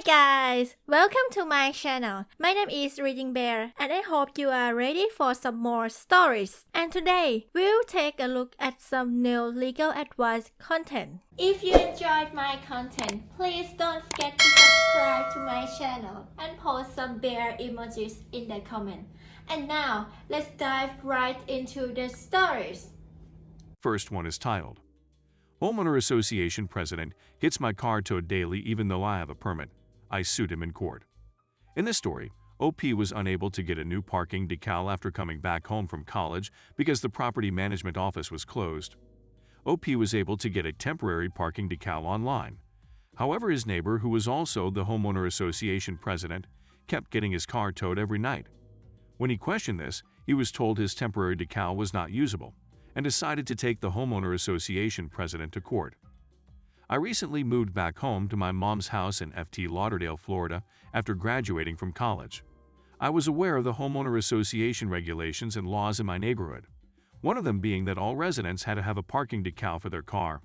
guys, welcome to my channel. My name is ReadingBear and I hope you are ready for some more stories. And today, we'll take a look at some new legal advice content. If you enjoyed my content, please don't forget to subscribe to my channel and post some bear emojis in the comment. And now, let's dive right into the stories. First one is titled, Homeowner Association President gets my car towed daily even though I have a permit. I sued him in court. In this story, OP was unable to get a new parking decal after coming back home from college because the property management office was closed. OP was able to get a temporary parking decal online. However, his neighbor, who was also the Homeowner Association president, kept getting his car towed every night. When he questioned this, he was told his temporary decal was not usable and decided to take the Homeowner Association president to court. I recently moved back home to my mom's house in Fort Lauderdale, Florida, after graduating from college. I was aware of the Homeowner Association regulations and laws in my neighborhood, one of them being that all residents had to have a parking decal for their car.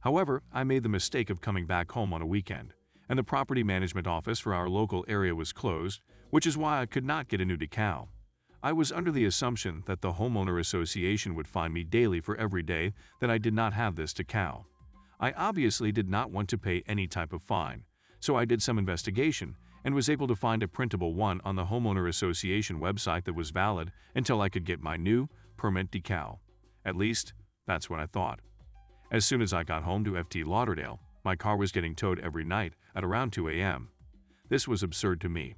However, I made the mistake of coming back home on a weekend, and the property management office for our local area was closed, which is why I could not get a new decal. I was under the assumption that the Homeowner Association would fine me daily for every day that I did not have this decal. I obviously did not want to pay any type of fine, so I did some investigation and was able to find a printable one on the Homeowner Association website that was valid until I could get my new permanent decal. At least, that's what I thought. As soon as I got home to Fort Lauderdale, my car was getting towed every night at around 2 a.m. This was absurd to me.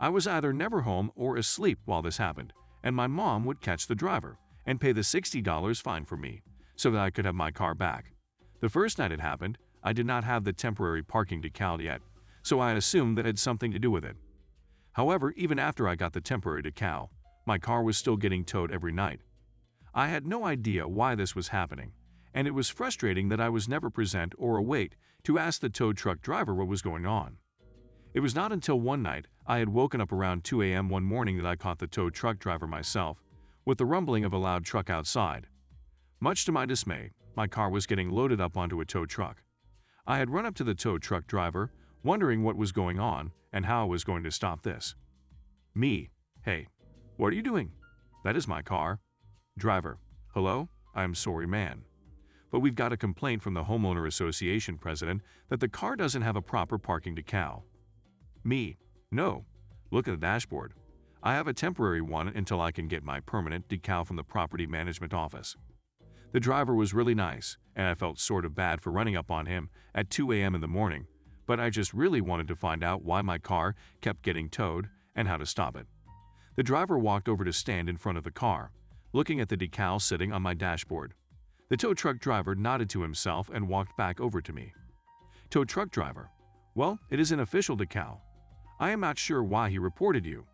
I was either never home or asleep while this happened, and my mom would catch the driver and pay the $60 fine for me so that I could have my car back. The first night it happened, I did not have the temporary parking decal yet, so I assumed that it had something to do with it. However, even after I got the temporary decal, my car was still getting towed every night. I had no idea why this was happening, and it was frustrating that I was never present or awake to ask the tow truck driver what was going on. It was not until one night I had woken up around 2 a.m. one morning that I caught the tow truck driver myself, with the rumbling of a loud truck outside. Much to my dismay, my car was getting loaded up onto a tow truck. I had run up to the tow truck driver, wondering what was going on and how I was going to stop this. Me: Hey, what are you doing? That is my car. Driver: Hello? I am sorry, man, but we've got a complaint from the Homeowner Association president that the car doesn't have a proper parking decal. Me: No. Look at the dashboard. I have a temporary one until I can get my permanent decal from the property management office. The driver was really nice, and I felt sort of bad for running up on him at 2 a.m. in the morning, but I just really wanted to find out why my car kept getting towed and how to stop it. The driver walked over to stand in front of the car, looking at the decal sitting on my dashboard. The tow truck driver nodded to himself and walked back over to me. Tow truck driver: Well, it is an official decal. I am not sure why he reported you,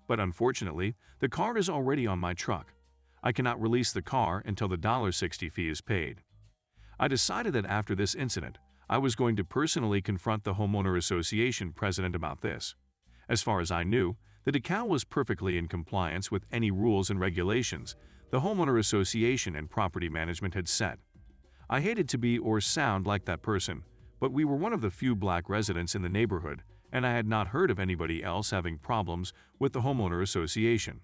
but unfortunately, the car is already on my truck. I cannot release the car until the $60 fee is paid. I decided that after this incident, I was going to personally confront the Homeowner Association president about this. As far as I knew, the decal was perfectly in compliance with any rules and regulations the Homeowner Association and property management had set. I hated to be or sound like that person, but we were one of the few black residents in the neighborhood, and I had not heard of anybody else having problems with the Homeowner Association.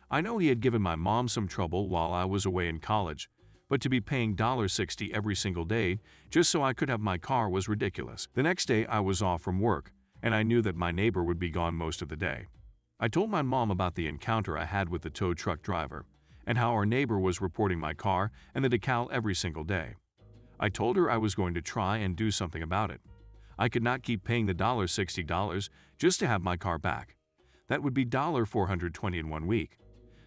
I know he had given my mom some trouble while I was away in college, but to be paying $60 every single day just so I could have my car was ridiculous. The next day I was off from work, and I knew that my neighbor would be gone most of the day. I told my mom about the encounter I had with the tow truck driver, and how our neighbor was reporting my car and the decal every single day. I told her I was going to try and do something about it. I could not keep paying the $60 just to have my car back. That would be $420 in 1 week.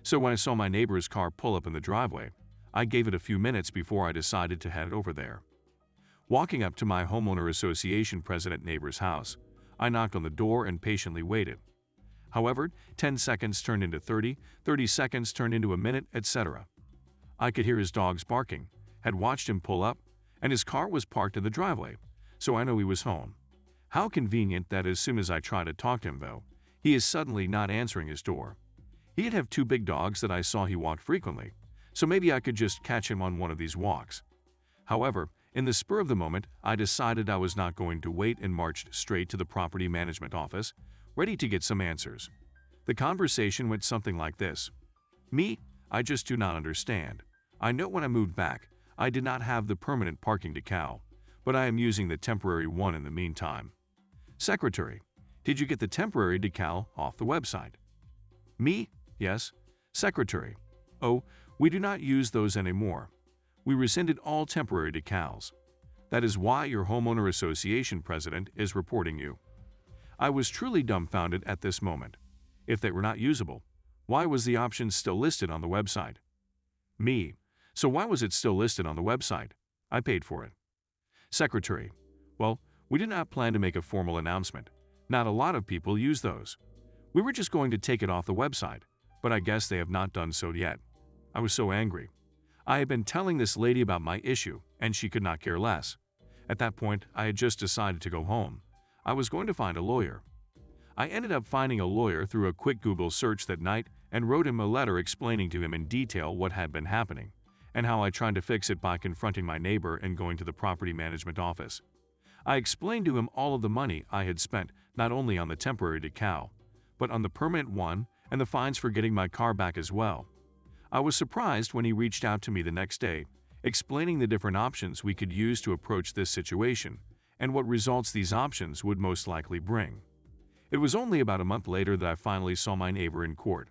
So when I saw my neighbor's car pull up in the driveway, I gave it a few minutes before I decided to head over there. Walking up to my Homeowner Association president neighbor's house, I knocked on the door and patiently waited. However, 10 seconds turned into 30, 30 seconds turned into a minute, etc. I could hear his dogs barking, had watched him pull up, and his car was parked in the driveway, so I know he was home. How convenient that as soon as I try to talk to him, though, he is suddenly not answering his door. He'd have 2 big dogs that I saw he walked frequently, so maybe I could just catch him on one of these walks. However, In the spur of the moment, I decided I was not going to wait and marched straight to the property management office, ready to get some answers. The conversation went something like this. Me, I just do not understand. I know when I moved back, I did not have the permanent parking decal, but I am using the temporary one in the meantime. Secretary, did you get the temporary decal off the website? Me, yes. Secretary, oh, we do not use those anymore. We rescinded all temporary decals. That is why your homeowner association president is reporting you. I was truly dumbfounded at this moment. If they were not usable, why was the option still listed on the website? Me, so why was it still listed on the website? I paid for it. Secretary, well, we did not plan to make a formal announcement. Not a lot of people use those. We were just going to take it off the website, but I guess they have not done so yet. I was so angry. I had been telling this lady about my issue, and she could not care less. At that point, I had just decided to go home. I was going to find a lawyer. I ended up finding a lawyer through a quick Google search that night and wrote him a letter explaining to him in detail what had been happening and how I tried to fix it by confronting my neighbor and going to the property management office. I explained to him all of the money I had spent not only on the temporary decal, but on the permanent one and the fines for getting my car back as well. I was surprised when he reached out to me the next day, explaining the different options we could use to approach this situation and what results these options would most likely bring. It was only about a month later that I finally saw my neighbor in court.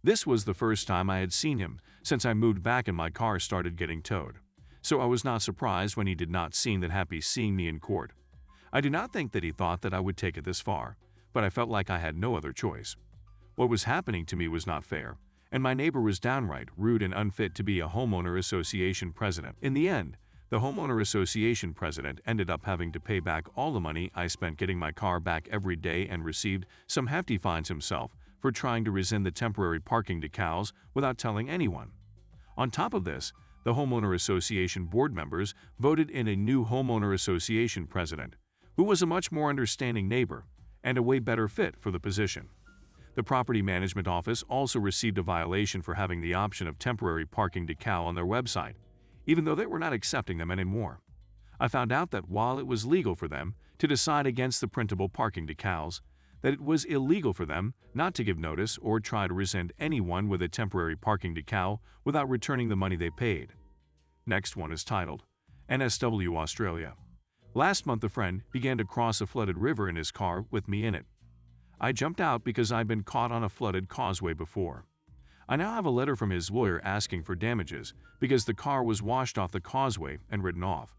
This was the first time I had seen him since I moved back and my car started getting towed, so I was not surprised when he did not seem that happy seeing me in court. I do not think that he thought that I would take it this far, but I felt like I had no other choice. What was happening to me was not fair, and my neighbor was downright rude and unfit to be a homeowner association president. In the end, the homeowner association president ended up having to pay back all the money I spent getting my car back every day and received some hefty fines himself for trying to rescind the temporary parking decals without telling anyone. On top of this, the homeowner association board members voted in a new homeowner association president, who was a much more understanding neighbor and a way better fit for the position. The property management office also received a violation for having the option of temporary parking decal on their website, even though they were not accepting them anymore. I found out that while it was legal for them to decide against the printable parking decals, that it was illegal for them not to give notice or try to rescind anyone with a temporary parking decal without returning the money they paid. Next one is titled, NSW Australia. Last month a friend began to cross a flooded river in his car with me in it. I jumped out because I'd been caught on a flooded causeway before. I now have a letter from his lawyer asking for damages because the car was washed off the causeway and written off.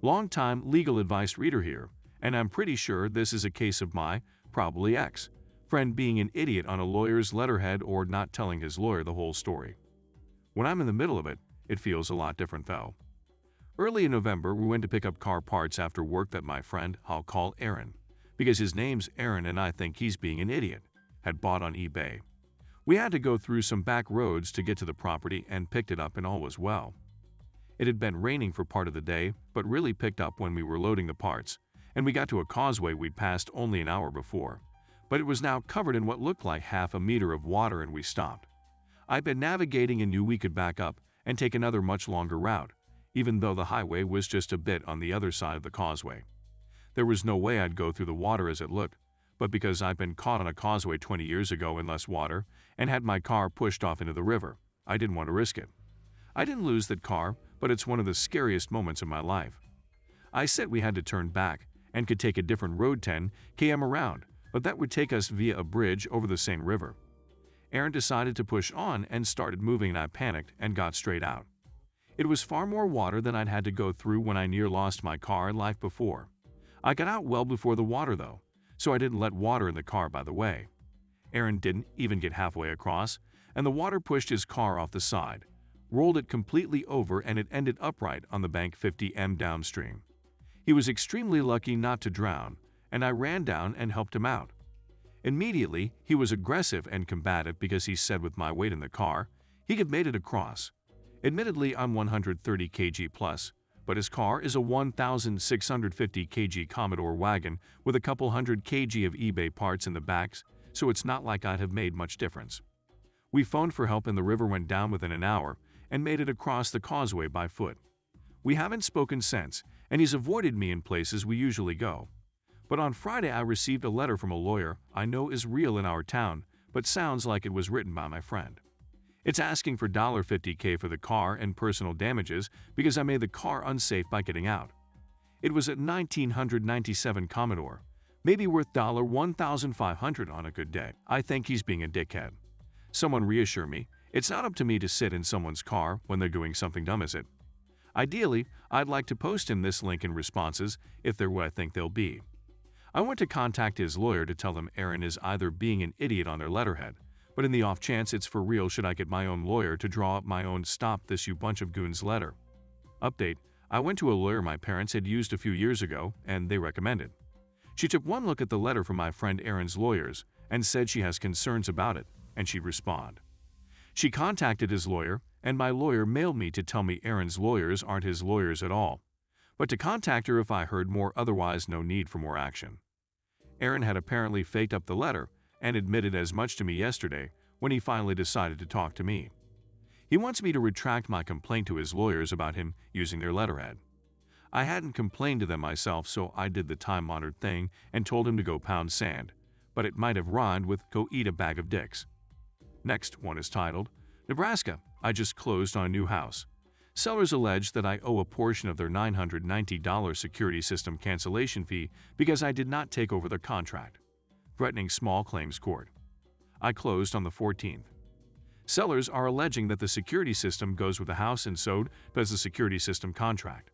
Long-time legal advice reader here, and I'm pretty sure this is a case of my, probably ex, friend being an idiot on a lawyer's letterhead or not telling his lawyer the whole story. When I'm in the middle of it, it feels a lot different though. Early in November, we went to pick up car parts after work that my friend, I'll call Aaron, because his name's Aaron and I think he's being an idiot, had bought on eBay. We had to go through some back roads to get to the property and picked it up and all was well. It had been raining for part of the day, but really picked up when we were loading the parts, and we got to a causeway we'd passed only an hour before, but it was now covered in what looked like half a meter of water and we stopped. I'd been navigating and knew we could back up and take another much longer route, even though the highway was just a bit on the other side of the causeway. There was no way I'd go through the water as it looked, but because I'd been caught on a causeway 20 years ago in less water and had my car pushed off into the river, I didn't want to risk it. I didn't lose that car, but it's one of the scariest moments of my life. I said we had to turn back and could take a different road 10 km around, but that would take us via a bridge over the same river. Aaron decided to push on and started moving and I panicked and got straight out. It was far more water than I'd had to go through when I near lost my car in life before. I got out well before the water though, so I didn't let water in the car by the way. Aaron didn't even get halfway across, and the water pushed his car off the side, rolled it completely over and it ended upright on the bank 50 m downstream. He was extremely lucky not to drown, and I ran down and helped him out. Immediately, he was aggressive and combative because he said with my weight in the car, he could made it across. Admittedly, I'm 130 kg plus, but his car is a 1,650 kg Commodore wagon with a couple hundred kg of eBay parts in the backs, so it's not like I'd have made much difference. We phoned for help and the river went down within an hour and made it across the causeway by foot. We haven't spoken since, and he's avoided me in places we usually go. But on Friday I received a letter from a lawyer I know is real in our town, but sounds like it was written by my friend. It's asking for $50K for the car and personal damages because I made the car unsafe by getting out. It was a 1997 Commodore, maybe worth $1,500 on a good day. I think he's being a dickhead. Someone reassure me, it's not up to me to sit in someone's car when they're doing something dumb, is it? Ideally, I'd like to post him this link in responses if they're what I think they'll be. I want to contact his lawyer to tell him Aaron is either being an idiot on their letterhead, but in the off chance it's for real, should I get my own lawyer to draw up my own "Stop This You Bunch of Goons" letter? Update: I went to a lawyer my parents had used a few years ago, and they recommended. She took one look at the letter from my friend Aaron's lawyers and said she has concerns about it, and she'd respond. She contacted his lawyer, and my lawyer mailed me to tell me Aaron's lawyers aren't his lawyers at all, but to contact her if I heard more, otherwise no need for more action. Aaron had apparently faked up the letter and admitted as much to me yesterday when he finally decided to talk to me. He wants me to retract my complaint to his lawyers about him using their letterhead. I hadn't complained to them myself, so I did the time-honored thing and told him to go pound sand, but it might have rhymed with "go eat a bag of dicks." Next one is titled, Nebraska, I just closed on a new house. Sellers allege that I owe a portion of their $990 security system cancellation fee because I did not take over their contract, threatening small claims court. I closed on the 14th. Sellers are alleging that the security system goes with the house and so does the security system contract.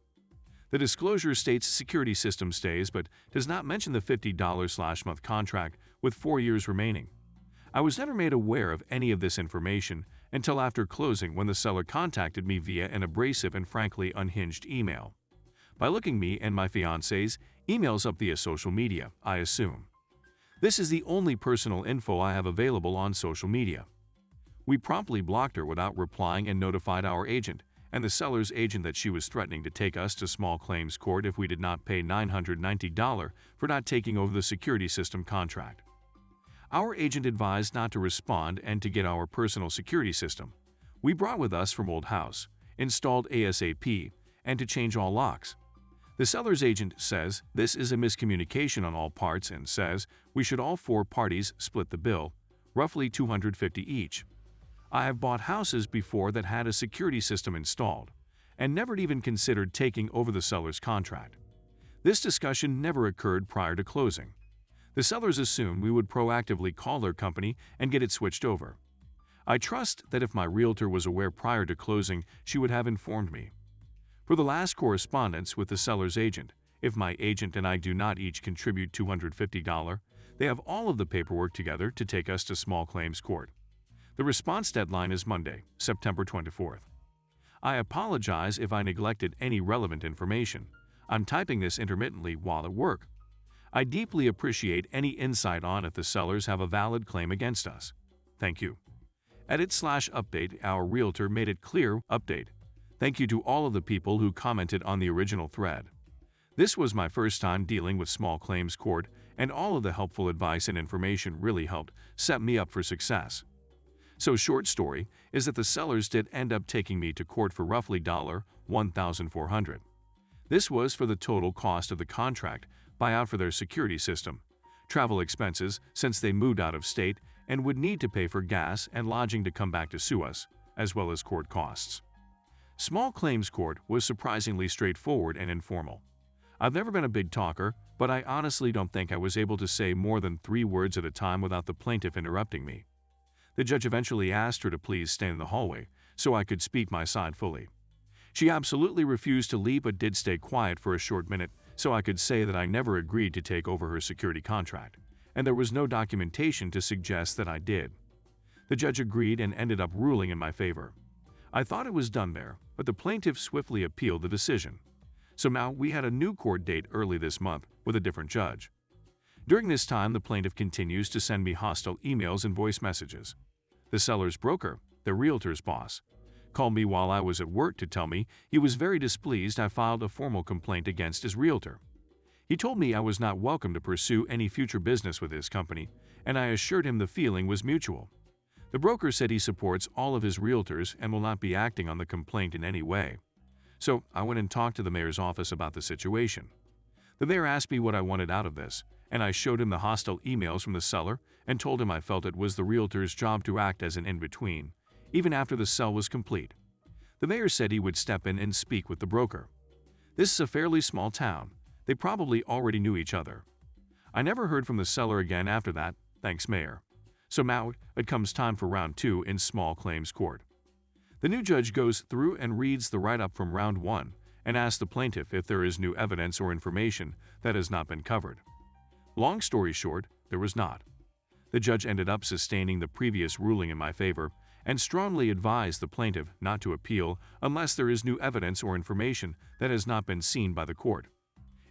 The disclosure states security system stays but does not mention the $50/month contract with 4 years remaining. I was never made aware of any of this information until after closing, when the seller contacted me via an abrasive and frankly unhinged email. By looking me and my fiancé's emails up via social media, I assume. This is the only personal info I have available on social media. We promptly blocked her without replying and notified our agent and the seller's agent that she was threatening to take us to small claims court if we did not pay $990 for not taking over the security system contract. Our agent advised not to respond and to get our personal security system we brought with us from old house installed ASAP and to change all locks. The seller's agent says this is a miscommunication on all parts and says we should all 4 parties split the bill, roughly $250 each. I have bought houses before that had a security system installed and never even considered taking over the seller's contract. This discussion never occurred prior to closing. The sellers assumed we would proactively call their company and get it switched over. I trust that if my realtor was aware prior to closing, she would have informed me. For the last correspondence with the seller's agent, if my agent and I do not each contribute $250, they have all of the paperwork together to take us to small claims court. The response deadline is Monday, September 24th. I apologize if I neglected any relevant information. I'm typing this intermittently while at work. I deeply appreciate any insight on if the sellers have a valid claim against us. Thank you. Edit/update. Our realtor made it clear. Update. Thank you to all of the people who commented on the original thread. This was my first time dealing with small claims court, and all of the helpful advice and information really helped set me up for success. So short story is that the sellers did end up taking me to court for roughly $1,400. This was for the total cost of the contract, buyout for their security system, travel expenses since they moved out of state and would need to pay for gas and lodging to come back to sue us, as well as court costs. Small claims court was surprisingly straightforward and informal. I've never been a big talker, but I honestly don't think I was able to say more than 3 words at a time without the plaintiff interrupting me. The judge eventually asked her to please stand in the hallway so I could speak my side fully. She absolutely refused to leave but did stay quiet for a short minute so I could say that I never agreed to take over her security contract, and there was no documentation to suggest that I did. The judge agreed and ended up ruling in my favor. I thought it was done there, but the plaintiff swiftly appealed the decision. So now we had a new court date early this month with a different judge. During this time, the plaintiff continues to send me hostile emails and voice messages. The seller's broker, the realtor's boss, called me while I was at work to tell me he was very displeased I filed a formal complaint against his realtor. He told me I was not welcome to pursue any future business with his company, and I assured him the feeling was mutual. The broker said he supports all of his realtors and will not be acting on the complaint in any way. So I went and talked to the mayor's office about the situation. The mayor asked me what I wanted out of this, and I showed him the hostile emails from the seller and told him I felt it was the realtor's job to act as an in-between, even after the sale was complete. The mayor said he would step in and speak with the broker. This is a fairly small town. They probably already knew each other. I never heard from the seller again after that, thanks Mayor. So now it comes time for round 2 in small claims court. The new judge goes through and reads the write-up from round 1 and asks the plaintiff if there is new evidence or information that has not been covered. Long story short, there was not. The judge ended up sustaining the previous ruling in my favor and strongly advised the plaintiff not to appeal unless there is new evidence or information that has not been seen by the court.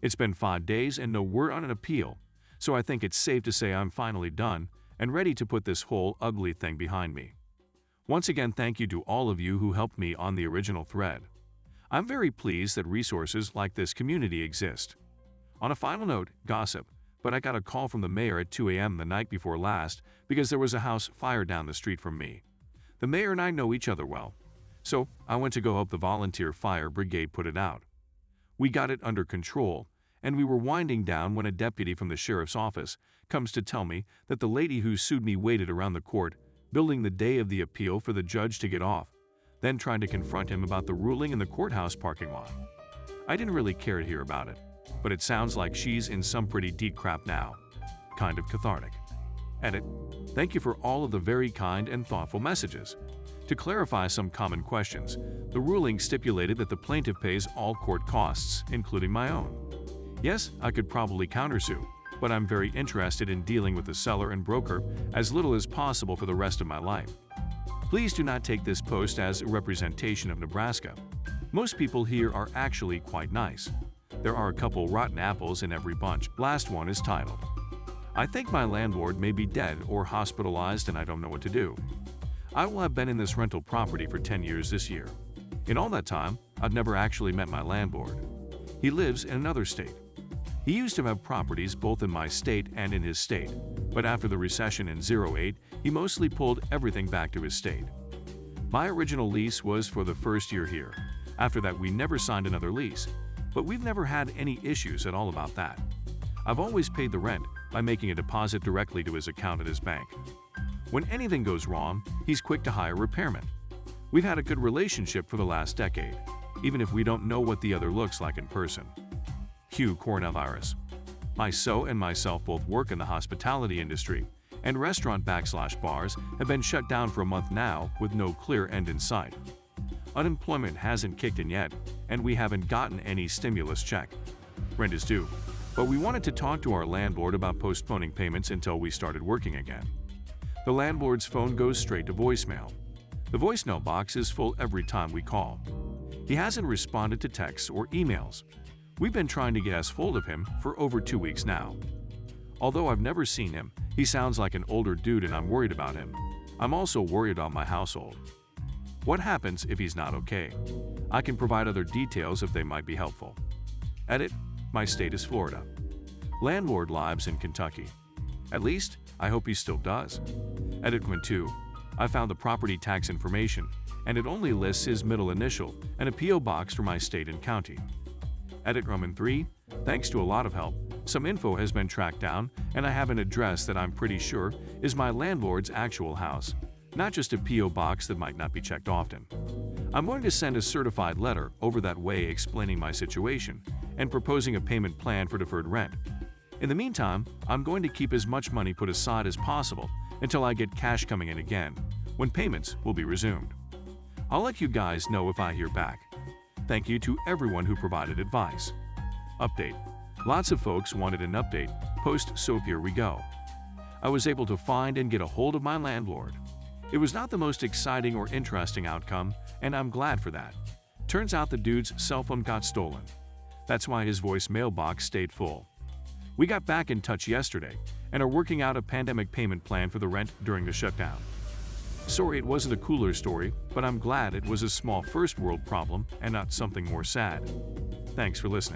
It's been 5 days and no word on an appeal, so I think it's safe to say I'm finally done and ready to put this whole ugly thing behind me. Once again, thank you to all of you who helped me on the original thread. I'm very pleased that resources like this community exist. On a final note, gossip, but I got a call from the mayor at 2 a.m. the night before last because there was a house fire down the street from me. The mayor and I know each other well, so I went to go help the volunteer fire brigade put it out. We got it under control, and we were winding down when a deputy from the sheriff's office comes to tell me that the lady who sued me waited around the court, building the day of the appeal for the judge to get off, then trying to confront him about the ruling in the courthouse parking lot. I didn't really care to hear about it, but it sounds like she's in some pretty deep crap now. Kind of cathartic. Edit. Thank you for all of the very kind and thoughtful messages. To clarify some common questions, the ruling stipulated that the plaintiff pays all court costs, including my own. Yes, I could probably countersue, but I'm very interested in dealing with the seller and broker as little as possible for the rest of my life. Please do not take this post as a representation of Nebraska. Most people here are actually quite nice. There are a couple rotten apples in every bunch. Last one is titled, I think my landlord may be dead or hospitalized and I don't know what to do. I will have been in this rental property for 10 years this year. In all that time, I've never actually met my landlord. He lives in another state. He used to have properties both in my state and in his state, but after the recession in '08, he mostly pulled everything back to his state. My original lease was for the first year here. After that, we never signed another lease, but we've never had any issues at all about that. I've always paid the rent by making a deposit directly to his account at his bank. When anything goes wrong, he's quick to hire repairmen. We've had a good relationship for the last decade, even if we don't know what the other looks like in person. Hugh Coronavirus. My so and myself both work in the hospitality industry, and restaurant/bars have been shut down for a month now with no clear end in sight. Unemployment hasn't kicked in yet, and we haven't gotten any stimulus check. Rent is due, but we wanted to talk to our landlord about postponing payments until we started working again. The landlord's phone goes straight to voicemail. The voicemail box is full every time we call. He hasn't responded to texts or emails. We've been trying to get as hold of him for over 2 weeks now. Although I've never seen him, he sounds like an older dude and I'm worried about him. I'm also worried about my household. What happens if he's not okay? I can provide other details if they might be helpful. Edit. My state is Florida. Landlord lives in Kentucky. At least, I hope he still does. Edit. 2. I found the property tax information, and it only lists his middle initial and a P.O. box for my state and county. Edit. 3. Thanks to a lot of help, some info has been tracked down, and I have an address that I'm pretty sure is my landlord's actual house, not just a P.O. box that might not be checked often. I'm going to send a certified letter over that way explaining my situation and proposing a payment plan for deferred rent. In the meantime, I'm going to keep as much money put aside as possible until I get cash coming in again, when payments will be resumed. I'll let you guys know if I hear back. Thank you to everyone who provided advice. Update. Lots of folks wanted an update post, so here we go. I was able to find and get a hold of my landlord. It was not the most exciting or interesting outcome, and I'm glad for that. Turns out the dude's cell phone got stolen. That's why his voicemail box stayed full. We got back in touch yesterday and are working out a pandemic payment plan for the rent during the shutdown. Sorry it wasn't a cooler story, but I'm glad it was a small first world problem and not something more sad. Thanks for listening.